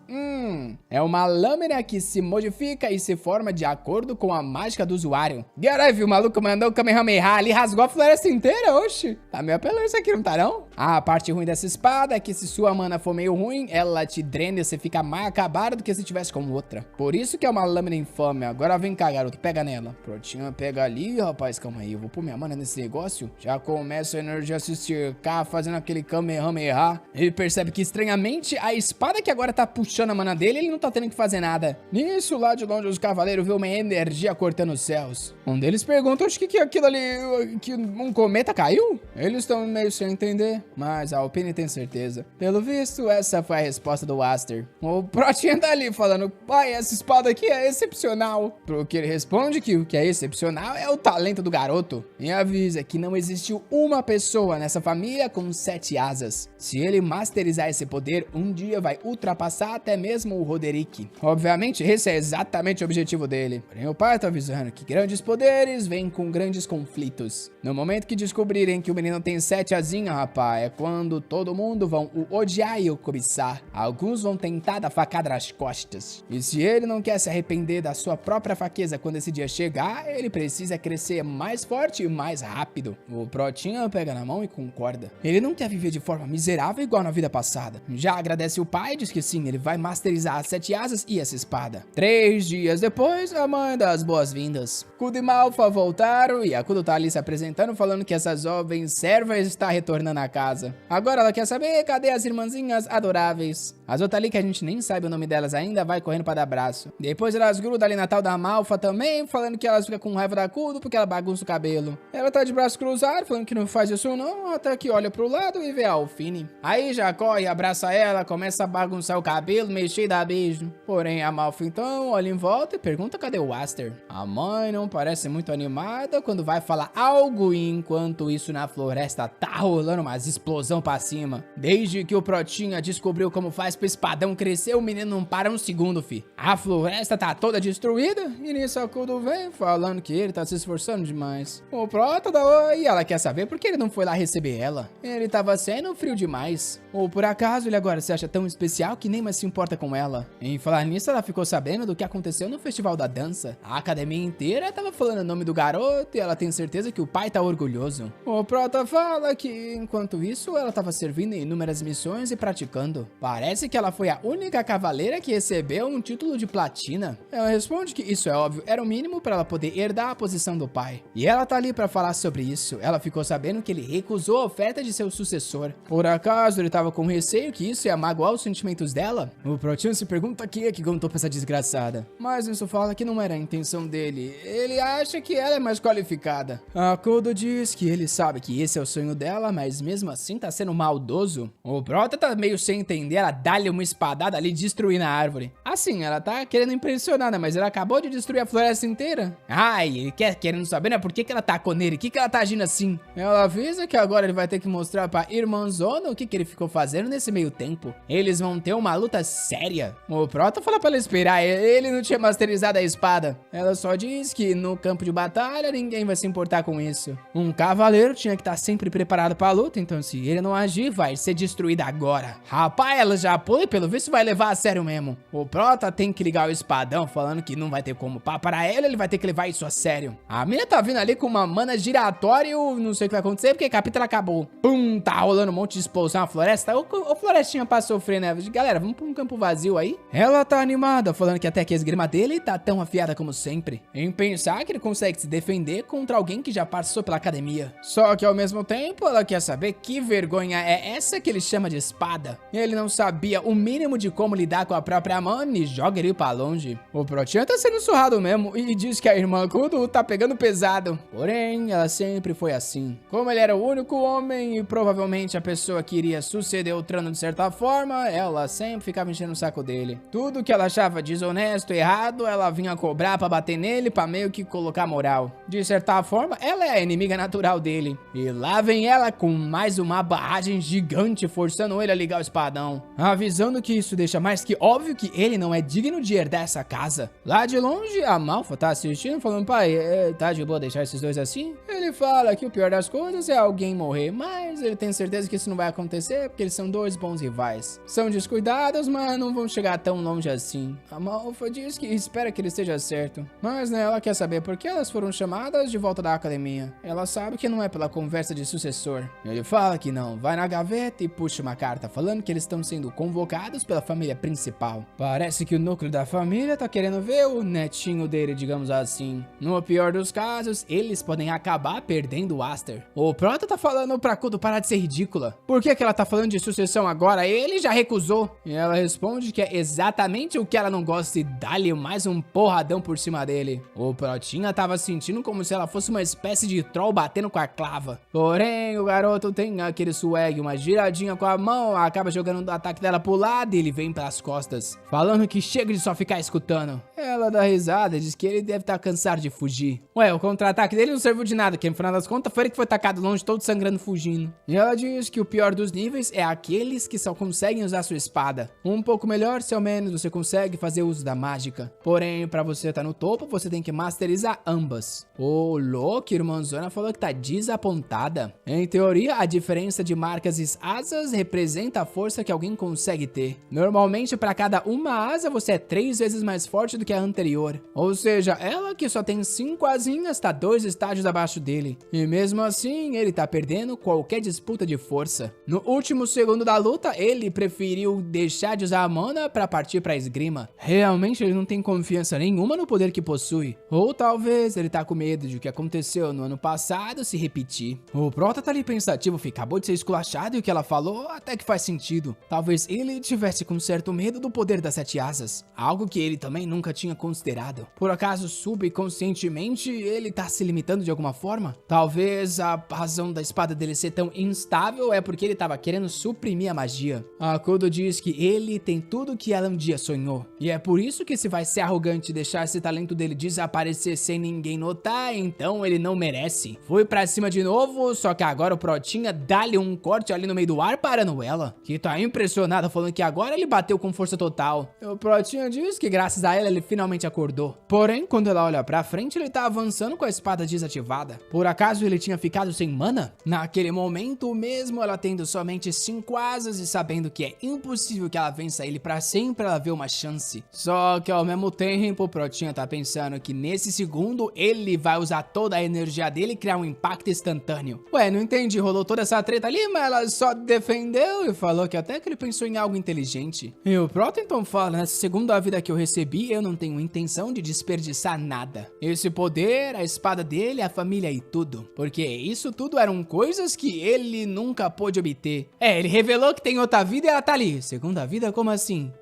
Speaker 1: É uma lâmina que se modifica e se forma de acordo com a mágica do usuário. Caralho, viu? O maluco mandou o Kamehameha ali, rasgou a floresta inteira, oxi. Tá meio apelão isso aqui, não tá não? A parte ruim dessa espada é que se sua mana for meio ruim, ela te drena e você fica mais acabado do que se tivesse com outra. Por isso que é uma lâmina infame. Agora vem cá, garoto, pega nela. Prontinho, pega ali, rapaz, calma aí. Eu vou pôr minha mana nesse negócio. Já começa a energia a se cercar, fazendo aquele Kamehameha. Ele percebe que, estranhamente, a espada que agora tá puxando a mana dele, ele não tá tendo que fazer nada. Nisso, lá de longe, os cavaleiros vê uma energia cortando os céus. Um deles pergunta, acho que é aquilo ali, que um cometa caiu? Eles estão meio sem entender, mas a Alpine tem certeza. Pelo visto, essa foi a resposta do Aster. O Protinha tá ali falando, pai, essa espada aqui é excepcional. Pro que ele responde que o que é excepcional é o talento do garoto. E avisa que não existiu uma pessoa nessa família com 7 asas. Se ele masterizar esse poder, um dia vai ultrapassar até mesmo o Roderick. Obviamente, esse é exatamente o objetivo dele. Porém, o pai tá avisando que grandes poderes vêm com grandes conflitos. No momento que descobrirem que o menino tem 7 asinhas, rapaz, é quando todo mundo vão o odiar e o cobiçar. Alguns vão tentar dar facada nas costas. E se ele não quer se arrepender da sua própria fraqueza quando esse dia chegar, ele precisa crescer mais forte e mais rápido. O Protinha pega na mão e concorda. Ele não quer viver de forma miserável igual na vida passada. Já agradece o pai e diz que sim, ele vai masterizar as 7 asas e essa espada. 3 dias depois, a mãe dá as boas-vindas. Kudo e Malfa voltaram e a Kudo tá ali se apresentando, falando que essa jovem serva está retornando à casa. Agora ela quer saber cadê as irmãzinhas adoráveis. As outras ali que a gente nem sabe o nome delas ainda, vai correndo pra dar abraço. Depois elas grudam ali na tal da Malfa também, falando que elas ficam com raiva da Kudo porque ela bagunça o cabelo. Ela tá de braço cruzado, falando que não faz isso não, até que olha pro lado e vê a Alfine. Aí já corre, abraça ela, começa a bagunçar o cabelo, mexer e dar beijo. Porém, a Malfa então olha em volta e pergunta cadê o Aster. A mãe não parece muito animada quando vai falar algo e enquanto isso na floresta tá rolando umas explosão pra cima. Desde que o Protinha descobriu como faz pro espadão crescer, o menino não para um segundo, fi. A floresta tá toda destruída e nisso a Kudo vem falando que ele tá se esforçando demais. O Prota dá oi e ela quer saber por que ele não foi lá receber ela. Ele tava sendo frio demais. Ou por acaso ele agora se acha tão especial que nem mais se importa com ela. Em falar nisso, ela ficou sabendo do que aconteceu no festival da dança. A academia inteira tava falando o nome do garoto e ela tem certeza que o pai tá orgulhoso. O Prota fala que, enquanto isso, ela tava servindo em inúmeras missões e praticando. Parece que ela foi a única cavaleira que recebeu um título de platina. Ela responde que isso é óbvio, era o mínimo para ela poder herdar a posição do pai. E ela tá ali pra falar sobre isso. Ela ficou sabendo que ele recusou a oferta de seu sucessor. Por acaso ele tava com receio que isso ia magoar os sentimentos dela? O Protinho se pergunta que contou pra essa desgraçada. Mas isso fala que não era a intenção dele. Ele acha que ela é mais qualificada. A Kudo diz que ele sabe que esse é o sonho dela, mas mesmo assim tá sendo maldoso. O Prota tá meio sem entender, ela dá-lhe uma espadada ali destruindo a árvore. Assim, ela tá querendo impressionar, né? Mas ela acabou de destruir a floresta inteira. Ai, ele querendo saber, né? Por que ela tacou nele? Que ela tá agindo assim? Ela avisa que agora ele vai ter que mostrar pra irmãzona o que ele ficou fazendo nesse meio tempo. Eles vão ter uma luta séria. O Prota fala pra ela esperar. Ele ele não tinha masterizado a espada. Ela só diz que no campo de batalha ninguém vai se importar com isso. Um cavaleiro tinha que estar sempre preparado para a luta, então se ele não agir, vai ser destruído agora. Rapaz, ela já pula e pelo visto vai levar a sério mesmo. O Prota tem que ligar o espadão, falando que não vai ter como parar ele vai ter que levar isso a sério. A mina tá vindo ali com uma mana giratória e não sei o que vai acontecer, porque o capítulo acabou. Pum, tá rolando um monte de explosão na floresta. Ô florestinha pra sofrer, né? Galera, vamos pra um campo vazio aí. Ela tá animada, falando que até que a esgrima dele tá tão afiada como sempre. Em pensar que ele consegue se defender contra alguém que já passou pela academia. Só que ao mesmo tempo, ela quer saber que vergonha é essa que ele chama de espada. Ele não sabia o mínimo de como lidar com a própria mana e joga ele pra longe. O Protinha tá sendo surrado mesmo e diz que a irmã Kudo tá pegando pesado. Porém, ela sempre foi assim. Como ele era o único homem e provavelmente a pessoa que iria suceder o trono de certa forma, ela sempre ficava enchendo o saco dele. Tudo que ela achava desonesto, errado, ela vinha cobrar pra bater nele, pra meio que colocar moral. De certa forma, ela é a inimiga natural dele. E lá vem ela com mais uma barragem gigante, forçando ele a ligar o espadão. Avisando que isso deixa mais que óbvio que ele não é digno de herdar essa casa. Lá de longe, a Malfa tá assistindo, falando, pai, tá de boa deixar esses dois assim? Ele fala que o pior das coisas é alguém morrer, mas ele tem certeza que isso não vai acontecer, porque eles são dois bons rivais. São descuidados, mas não vão chegar tão longe assim. A Malfa diz que espera que ele esteja certo. Mas, né, ela quer saber por que elas foram chamadas de volta da academia. Ela sabe que não é pela conversa de sucessor. Ele fala que não, vai na gaveta e puxa uma carta falando que eles estão sendo convocados pela família principal. Parece que o núcleo da família tá querendo ver o netinho dele, digamos assim. No pior dos casos, eles podem acabar perdendo o Aster. O Prota tá falando pra Kudo parar de ser ridícula. Por que ela tá falando de sucessão agora? Ele já recusou. E ela responde que é exatamente o que ela não gosta e dá-lhe mais um porradão por cima dele. O Protinha tava sentindo como se ela fosse uma espécie de troll batendo com a clava. Porém, o garoto tem aquele swag, uma giradinha com a mão, acaba jogando o ataque dela pro lado e ele vem pelas costas, falando que chega de só ficar escutando. Ela dá risada e diz que ele deve estar cansado de fugir. Ué, o contra-ataque dele não serviu de nada, que no final das contas foi ele que foi tacado longe, todo sangrando, fugindo. E ela diz que o pior dos níveis é aqueles que só conseguem usar sua espada. Um pouco melhor se ao menos você consegue fazer uso da mágica. Porém, pra você estar no topo, você tem que masterizar ambas. Ô, louco, irmãzona falou que tá desapontada. Em teoria, a diferença de marcas e asas representa a força que alguém consegue ter. Normalmente, pra cada uma asa, você é 3 vezes mais forte do que a anterior. Ou seja, ela que só tem 5 asinhas, tá 2 estágios abaixo dele. E mesmo assim, ele tá perdendo qualquer disputa de força. No último segundo da luta, ele preferiu deixar de usar a mana pra partir pra esgrima. Realmente, ele não tem confiança nenhuma no poder que possui. Ou talvez ele tá com medo de o que aconteceu no ano passado se repetir. O Prota tá ali pensativo, acabou de ser esculachado e o que ela falou até que faz sentido. Talvez ele tivesse com certo medo do poder das 7 asas. Algo que ele também nunca tinha considerado. Por acaso, subconscientemente, ele tá se limitando de alguma forma? Talvez a razão da espada dele ser tão instável é porque ele tava querendo suprimir a magia. A Kudo diz que ele tem tudo que ela um dia sonhou. E é por isso que se vai ser arrogante e deixar esse talento dele desaparecer sem ninguém notar, então ele não merece. Foi pra cima de novo, só que agora o Protinha dá-lhe um corte ali no meio do ar parando ela, que tá impressionada falando que agora ele bateu com força total. O Protinha diz que graças a ela ele finalmente acordou. Porém, quando ela olha pra frente, ele tá avançando com a espada desativada. Por acaso ele tinha ficado sem mana? Naquele momento, mesmo ela tendo somente 5 asas e sabendo que é impossível que ela vença ele pra sempre, ela vê uma chance. Só que ao mesmo tempo, o Protinha tá pensando que nesse segundo ele vai usar toda a energia dele e criar um impacto instantâneo. Ué, não entendi, rolou toda essa treta ali, mas ela só defendeu e falou que até que ele pensou em algo inteligente. E o Prota então fala, nessa segunda vida que eu recebi, eu não tenho intenção de desperdiçar nada. Esse poder, a espada dele, a família e tudo. Porque isso tudo eram coisas que ele nunca pôde obter. Ele revelou que tem outra vida e ela tá ali. Segunda vida, como assim?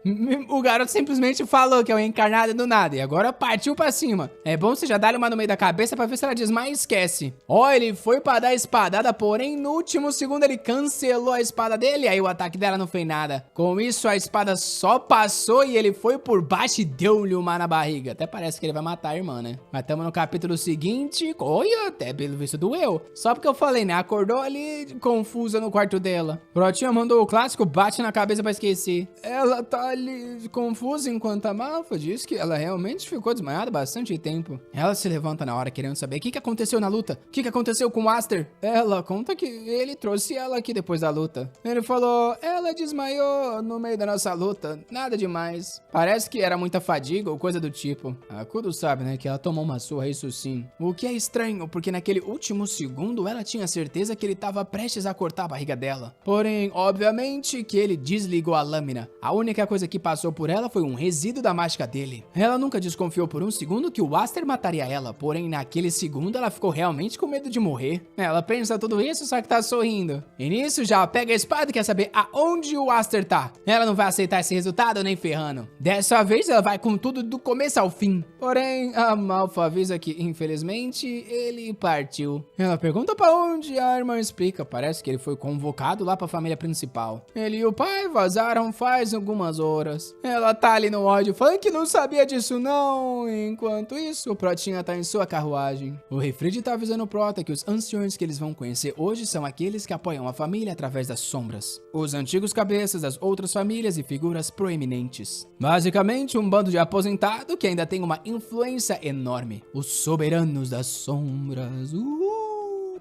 Speaker 1: O garoto simplesmente falou que é um encarnado do nada e agora partiu pra cima. É bom você já dar uma no meio da cabeça pra ver se ela desmaia e esquece. Ó, ele foi pra dar a espadada, porém no último segundo ele cancelou a espada dele e aí o ataque dela não fez nada. Com isso a espada só passou e ele foi por baixo e deu-lhe uma na barriga. Até parece que ele vai matar a irmã, né? Mas tamo no capítulo seguinte. Olha, até pelo visto doeu. Só porque eu falei, né? Acordou ali confusa no quarto dela. Protinha mandou o clássico bate na cabeça pra esquecer. Ela tá ali confusa enquanto a Malfa diz que ela realmente ficou desmaiada bastante tempo. Ela se levanta na hora querendo saber o que aconteceu na luta. O que aconteceu com o Aster? Ela conta que ele trouxe ela aqui depois da luta. Ele falou, ela desmaiou no meio da nossa luta, nada demais. Parece que era muita fadiga ou coisa do tipo. A Kudo sabe, né, que ela tomou uma surra, isso sim. O que é estranho, porque naquele último segundo ela tinha certeza que ele estava prestes a cortar a barriga dela. Porém, obviamente que ele desligou a lâmina. A única coisa que passou por ela foi um resíduo da mágica dele. Ela nunca desconfiou por um segundo que o Aster mataria ela, porém naquele segundo ela ficou realmente com medo de morrer. Ela pensa tudo isso, só que tá sorrindo. E nisso já pega a espada e quer saber aonde o Aster tá. Ela não vai aceitar esse resultado nem ferrando. Dessa vez ela vai com tudo do começo ao fim. Porém, a Malfa avisa que infelizmente ele partiu. Ela pergunta pra onde, a irmã explica. Parece que ele foi convocado lá pra família principal. Ele e o pai vazaram faz algumas horas. Ela tá ali no ódio falando que não sabia disso não. Enquanto isso, o Protinha tá em sua carruagem. O Rei Fried tá avisando o Prota que os anciões que eles vão conhecer hoje são aqueles que apoiam a família através das sombras. Os antigos cabeças das outras famílias e figuras proeminentes. Basicamente, um bando de aposentado que ainda tem uma influência enorme. Os soberanos das sombras.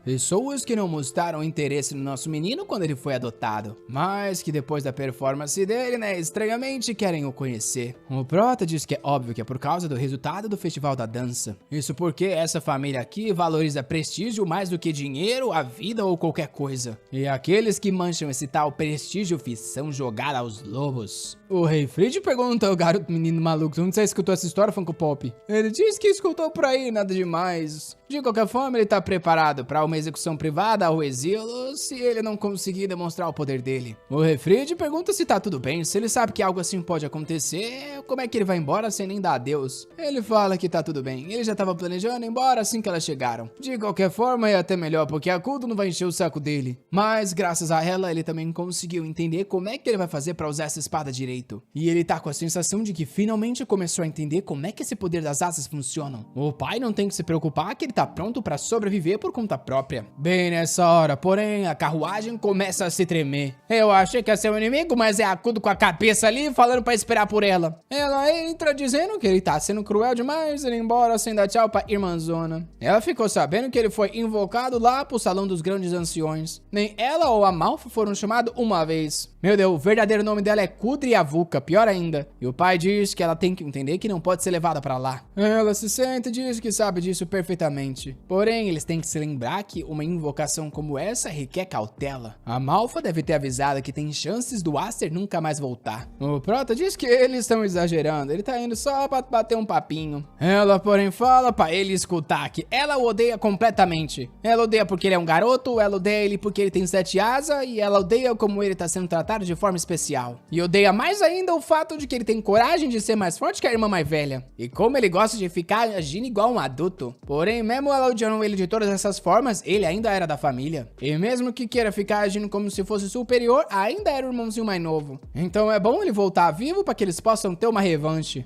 Speaker 1: Pessoas que não mostraram interesse no nosso menino quando ele foi adotado, mas que depois da performance dele, né, estranhamente querem o conhecer. O Prota diz que é óbvio que é por causa do resultado do festival da dança. Isso porque essa família aqui valoriza prestígio mais do que dinheiro, a vida ou qualquer coisa. E aqueles que mancham esse tal prestígio são jogados aos lobos. O Rei Fried pergunta ao garoto menino maluco, onde você escutou essa história, Funko Pop? Ele diz que escutou por aí, nada demais. De qualquer forma, ele tá preparado para uma execução privada ou exílio se ele não conseguir demonstrar o poder dele. O Rei Fried pergunta se tá tudo bem, se ele sabe que algo assim pode acontecer, como é que ele vai embora sem nem dar adeus? Ele fala que tá tudo bem, ele já tava planejando ir embora assim que elas chegaram. De qualquer forma, é até melhor, porque a Kudo não vai encher o saco dele. Mas, graças a ela, ele também conseguiu entender como é que ele vai fazer pra usar essa espada direito. E ele tá com a sensação de que finalmente começou a entender como é que esse poder das asas funcionam. O pai não tem que se preocupar que ele tá pronto pra sobreviver por conta própria. Bem nessa hora, porém, a carruagem começa a se tremer. Eu achei que ia ser o inimigo, mas é a Kudo com a cabeça ali falando pra esperar por ela. Ela entra dizendo que ele tá sendo cruel demais, ele ir embora sem dar tchau pra irmãzona. Ela ficou sabendo que ele foi invocado lá pro Salão dos Grandes Anciões. Nem ela ou a Malfa foram chamados uma vez. Meu Deus, o verdadeiro nome dela é Kudriavuka, pior ainda. E o pai diz que ela tem que entender que não pode ser levada pra lá. Ela se sente e diz que sabe disso perfeitamente. Porém, eles têm que se lembrar que uma invocação como essa requer cautela. A Malfa deve ter avisado que tem chances do Aster nunca mais voltar. O Prota diz que eles estão exagerando, ele tá indo só pra bater um papinho. Ela, porém, fala pra ele escutar que ela o odeia completamente. Ela odeia porque ele é um garoto, ela odeia ele porque ele tem 7 asas e ela odeia como ele tá sendo tratado de forma especial. E odeia mais ainda o fato de que ele tem coragem de ser mais forte que a irmã mais velha. E como ele gosta de ficar agindo igual um adulto. Porém, mesmo ela odiando ele de todas essas formas, ele ainda era da família. E mesmo que queira ficar agindo como se fosse superior, ainda era o irmãozinho mais novo. Então é bom ele voltar vivo para que eles possam ter uma revanche.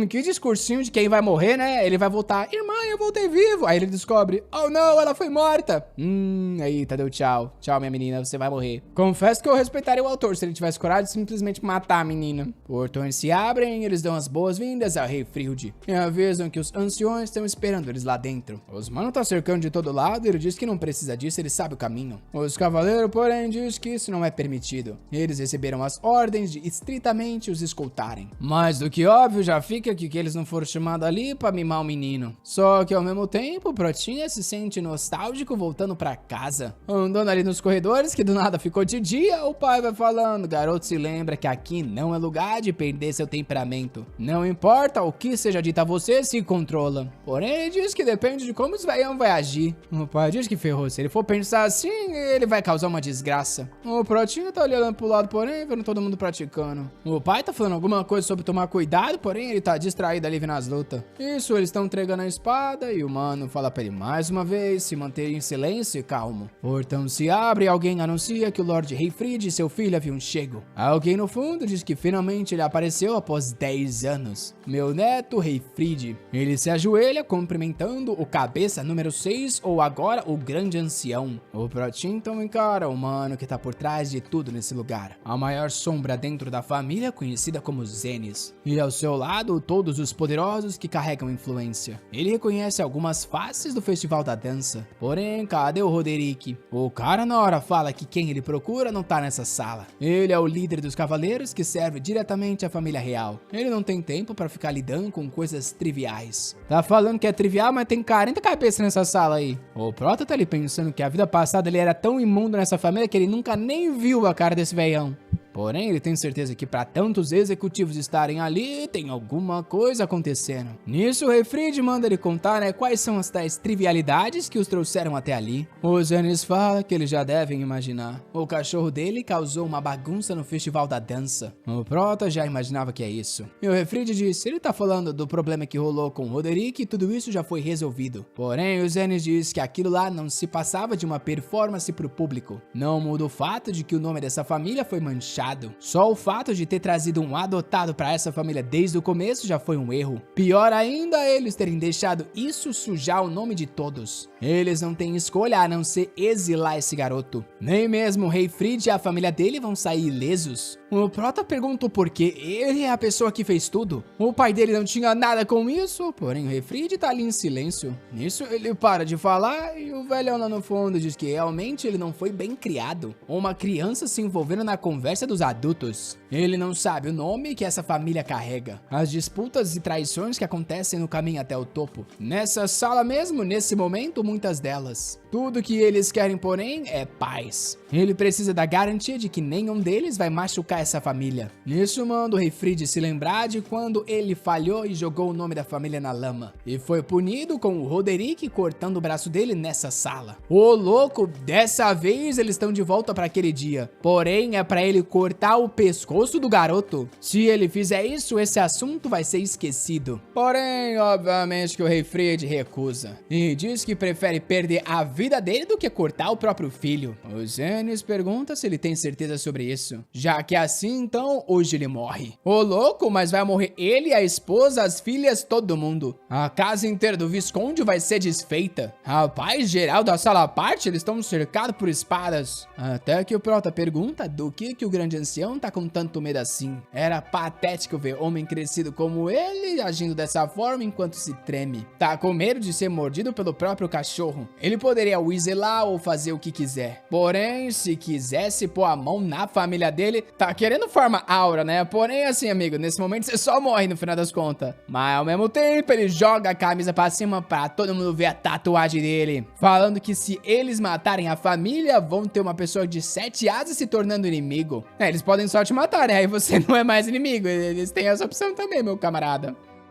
Speaker 1: Que discursinho de quem vai morrer, né? Ele vai voltar, irmã, eu voltei vivo. Aí ele descobre, oh não, ela foi morta. Aí, deu tchau. Tchau, minha menina, você vai morrer. Confesso que eu respeitaria o autor se ele tivesse coragem de simplesmente matar a menina. Portões se abrem e eles dão as boas-vindas ao Rei Fried. E avisam que os anciões estão esperando eles lá dentro. Os manos tá cercando de todo lado e ele diz que não precisa disso, ele sabe o caminho. Os cavaleiros, porém, diz que isso não é permitido. Eles receberam as ordens de estritamente os escoltarem. Mais do que óbvio, já fica que eles não foram chamados ali pra mimar o menino. Só que ao mesmo tempo, o Protinha se sente nostálgico voltando pra casa. Andando ali nos corredores, que do nada ficou de dia, o pai vai falando, garoto, se lembra que aqui não é lugar de perder seu temperamento. Não importa o que seja dito a você, se controla. Porém, ele diz que depende de como os veião vai agir. O pai diz que ferrou, se ele for pensar assim, ele vai causar uma desgraça. O Protinho tá olhando pro lado, porém, vendo todo mundo praticando. O pai tá falando alguma coisa sobre tomar cuidado, porém, ele tá distraído ali vendo as lutas. Isso, eles estão entregando a espada e o mano fala pra ele mais uma vez se manter em silêncio e calmo. O portão se abre e alguém anuncia que o Lorde Rei Fried e seu filho haviam chego. Alguém no fundo diz que finalmente ele apareceu após 10 anos. Meu neto, Rei Fried. Ele se ajoelha cumprimentando o cabeça número 6 ou agora o grande ancião? O Protinho então encara o mano que tá por trás de tudo nesse lugar. A maior sombra dentro da família conhecida como Zenes. E ao seu lado, todos os poderosos que carregam influência. Ele reconhece algumas faces do Festival da Dança. Porém, cadê o Roderick? O cara na hora fala que quem ele procura não tá nessa sala. Ele é o líder dos cavaleiros que serve diretamente à família real. Ele não tem tempo pra ficar lidando com coisas triviais. Tá falando que é trivial, mas tem 40 cabeças nessa sala aí. O Prota tá ali pensando que a vida passada ele era tão imundo nessa família que ele nunca nem viu a cara desse velhão. Porém, ele tem certeza que para tantos executivos estarem ali, tem alguma coisa acontecendo. Nisso, o Rei Fried manda ele contar, quais são as tais trivialidades que os trouxeram até ali. O Zenes fala que eles já devem imaginar. O cachorro dele causou uma bagunça no Festival da Dança. O Prota já imaginava que é isso. E o Rei Fried disse, ele tá falando do problema que rolou com o Roderick e tudo isso já foi resolvido. Porém, o Zenes diz que aquilo lá não se passava de uma performance pro público. Não muda o fato de que o nome dessa família foi manchado. Só o fato de ter trazido um adotado para essa família desde o começo já foi um erro. Pior ainda, eles terem deixado isso sujar o nome de todos. Eles não têm escolha a não ser exilar esse garoto. Nem mesmo o Rei Fried e a família dele vão sair ilesos. O Prota pergunta por quê. Ele é a pessoa que fez tudo. O pai dele não tinha nada com isso, porém o Rei Fried tá ali em silêncio. Nisso ele para de falar e o velhão lá no fundo diz que realmente ele não foi bem criado. Uma criança se envolvendo na conversa dos adultos. Ele não sabe o nome que essa família carrega. As disputas e traições que acontecem no caminho até o topo. Nessa sala mesmo, nesse momento, muitas delas. Tudo que eles querem, porém, é paz. Ele precisa da garantia de que nenhum deles vai machucar essa família. Nisso manda o Rei Fried se lembrar de quando ele falhou e jogou o nome da família na lama. E foi punido com o Roderick cortando o braço dele nessa sala. Ô louco, dessa vez eles estão de volta para aquele dia. Porém, é para ele cortar o pescoço do garoto. Se ele fizer isso, esse assunto vai ser esquecido. Porém, obviamente que o Rei Fried recusa. E diz que prefere perder a vida dele do que cortar o próprio filho. O Zenes pergunta se ele tem certeza sobre isso. Já que é assim, então, hoje ele morre. Ô louco, mas vai morrer ele, a esposa, as filhas, todo mundo. A casa inteira do Visconde vai ser desfeita. Rapaz, geral da sala à parte, eles estão cercados por espadas. Até que o Prota pergunta do que o grande ancião tá com tanto medo assim. Era patético ver homem crescido como ele agindo dessa forma enquanto se treme. Tá com medo de ser mordido pelo próprio cachorro. Ele poderia o exilar ou fazer o que quiser. Porém, se quisesse pôr a mão na família dele, tá querendo formar aura, né? Porém, assim, amigo, nesse momento você só morre no final das contas. Mas ao mesmo tempo, ele joga a camisa pra cima pra todo mundo ver a tatuagem dele. Falando que se eles matarem a família, vão ter uma pessoa de 7 asas se tornando inimigo. Eles podem só te matar, né? Aí você não é mais inimigo. Eles têm essa opção também, meu camarada.